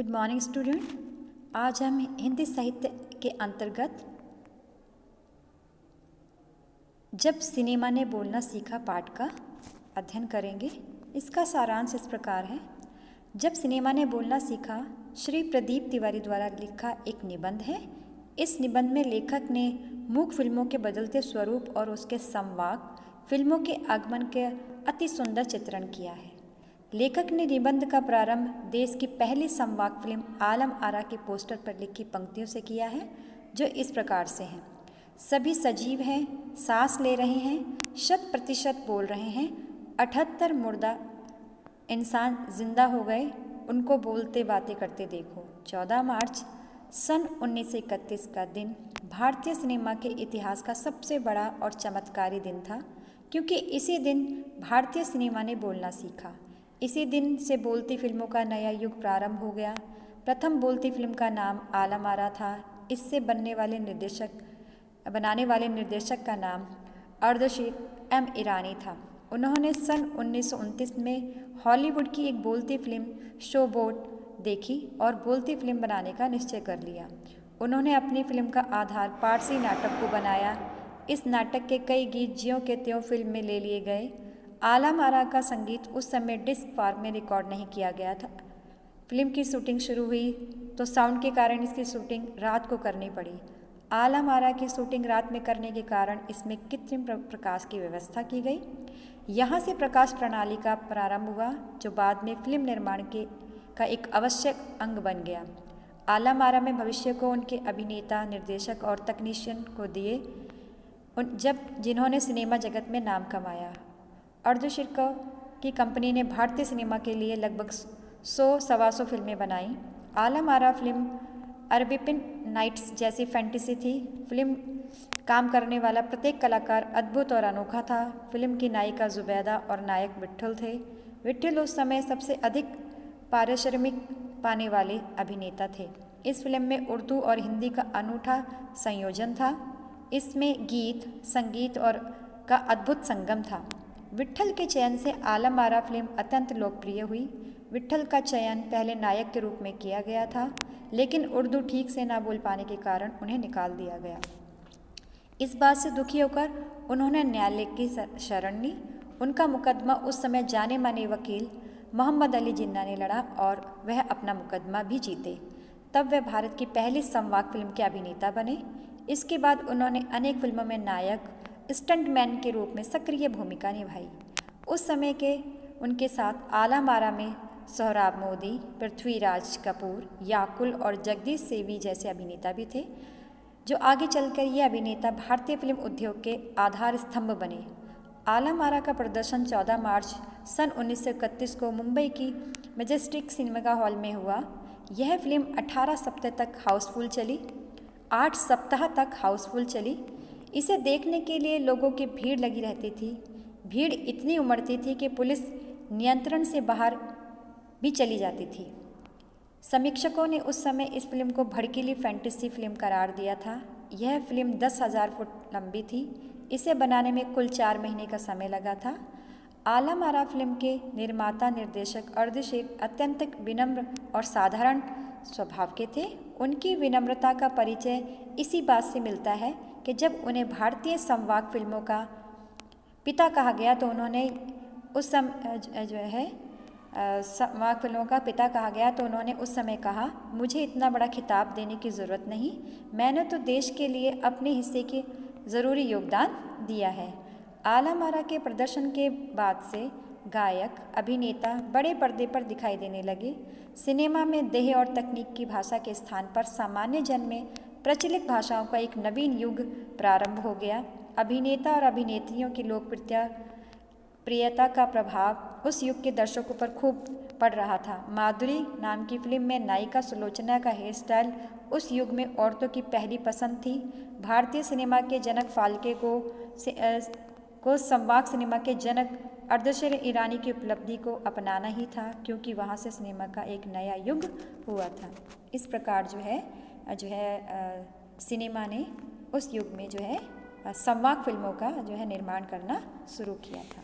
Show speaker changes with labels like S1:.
S1: Good morning student. आज हम हिंदी साहित्य के अंतर्गत जब सिनेमा ने बोलना सीखा पाठ का अध्ययन करेंगे। इसका सारांश इस प्रकार है। जब सिनेमा ने बोलना सीखा श्री प्रदीप तिवारी द्वारा लिखा एक निबंध है। इस निबंध में लेखक ने मूक फिल्मों के बदलते स्वरूप और उसके संवाद फिल्मों के आगमन के अति सुंदर चित्रण किया है। लेखक ने निबंध का प्रारंभ देश की पहली संवाद फिल्म आलम आरा के पोस्टर पर लिखी पंक्तियों से किया है, जो इस प्रकार से हैं। सभी सजीव हैं, सांस ले रहे हैं, 100% बोल रहे हैं। 78 मुर्दा इंसान जिंदा हो गए, उनको बोलते बातें करते देखो। 14 मार्च सन 1931 का दिन भारतीय सिनेमा के इतिहास का सबसे बड़ा और चमत्कारी दिन था, क्योंकि इसी दिन भारतीय सिनेमा ने बोलना सीखा। इसी दिन से बोलती फिल्मों का नया युग प्रारंभ हो गया। प्रथम बोलती फिल्म का नाम आलम आरा था। इससे बनाने वाले निर्देशक का नाम अर्धशीर एम ईरानी था। उन्होंने सन 1929 में हॉलीवुड की एक बोलती फिल्म शो बोट देखी और बोलती फिल्म बनाने का निश्चय कर लिया। उन्होंने अपनी फिल्म का आधार पारसी नाटक को बनाया। इस नाटक के कई गीत ज्यों के त्यों फिल्म में ले लिए गए। आलम आरा का संगीत उस समय डिस्क फॉर्म में रिकॉर्ड नहीं किया गया था। फिल्म की शूटिंग शुरू हुई तो साउंड के कारण इसकी शूटिंग रात को करनी पड़ी। आलम आरा की शूटिंग रात में करने के कारण इसमें कृत्रिम प्रकाश की व्यवस्था की गई। यहाँ से प्रकाश प्रणाली का प्रारंभ हुआ, जो बाद में फिल्म निर्माण का एक आवश्यक अंग बन गया। आलम आरा में भविष्य को उनके अभिनेता, निर्देशक और तकनीशियन को दिए जिन्होंने सिनेमा जगत में नाम कमाया। अर्धशीर की कंपनी ने भारतीय सिनेमा के लिए लगभग 100-125 फिल्में बनाई। आलम आरा फिल्म अरबिपिन नाइट्स जैसी फैंटेसी थी। फिल्म काम करने वाला प्रत्येक कलाकार अद्भुत और अनोखा था। फिल्म की नायिका जुबैदा और नायक विट्ठल थे। विट्ठल उस समय सबसे अधिक पारिश्रमिक पाने वाले अभिनेता थे। इस फिल्म में उर्दू और हिंदी का अनूठा संयोजन था। इसमें गीत, संगीत और का अद्भुत संगम था। विट्ठल के चयन से आलम आरा फिल्म अत्यंत लोकप्रिय हुई। विट्ठल का चयन पहले नायक के रूप में किया गया था, लेकिन उर्दू ठीक से ना बोल पाने के कारण उन्हें निकाल दिया गया। इस बात से दुखी होकर उन्होंने न्यायालय की शरण ली। उनका मुकदमा उस समय जाने माने वकील मोहम्मद अली जिन्ना ने लड़ा और वह अपना मुकदमा भी जीते। तब वह भारत की पहली संवाद फिल्म के अभिनेता बने। इसके बाद उन्होंने अनेक फिल्मों में नायक, स्टंटमैन के रूप में सक्रिय भूमिका निभाई। उस समय के उनके साथ आलम आरा में सोहराब मोदी, पृथ्वीराज कपूर, याकुल और जगदीश सेवी जैसे अभिनेता भी थे, जो आगे चलकर ये अभिनेता भारतीय फिल्म उद्योग के आधार स्तंभ बने। आलम आरा का प्रदर्शन 14 मार्च सन 1931 को मुंबई की मैजेस्टिक सिनेमा हॉल में हुआ। यह फिल्म 18 सप्ताह तक हाउसफुल चली। 8 सप्ताह तक हाउसफुल चली। इसे देखने के लिए लोगों की भीड़ लगी रहती थी। भीड़ इतनी उमड़ती थी कि पुलिस नियंत्रण से बाहर भी चली जाती थी। समीक्षकों ने उस समय इस फिल्म को भड़कीली फैंटेसी फिल्म करार दिया था। यह फिल्म 10,000 फुट लंबी थी। इसे बनाने में कुल 4 महीने का समय लगा था। आलम आरा फिल्म के निर्माता निर्देशक अर्धशीर अत्यंत विनम्र और साधारण स्वभाव के थे। उनकी विनम्रता का परिचय इसी बात से मिलता है कि जब उन्हें भारतीय संवाद फिल्मों का पिता कहा गया तो उन्होंने उस समय कहा, मुझे इतना बड़ा खिताब देने की ज़रूरत नहीं, मैंने तो देश के लिए अपने हिस्से की ज़रूरी योगदान दिया है। आलम आरा के प्रदर्शन के बाद से गायक, अभिनेता बड़े पर्दे पर दिखाई देने लगे। सिनेमा में देह और तकनीक की भाषा के स्थान पर सामान्य जन में प्रचलित भाषाओं का एक नवीन युग प्रारंभ हो गया। अभिनेता और अभिनेत्रियों की लोकप्रियता का प्रभाव उस युग के दर्शकों पर खूब पड़ रहा था। माधुरी नाम की फिल्म में नायिका सुलोचना का हेयर स्टाइल उस युग में औरतों की पहली पसंद थी। भारतीय सिनेमा के जनक फाल्के को संवाद सिनेमा के जनक अर्धशीर ईरानी की उपलब्धि को अपनाना ही था, क्योंकि वहाँ से सिनेमा का एक नया युग हुआ था। इस प्रकार सिनेमा ने उस युग में संवाद फिल्मों का निर्माण करना शुरू किया था।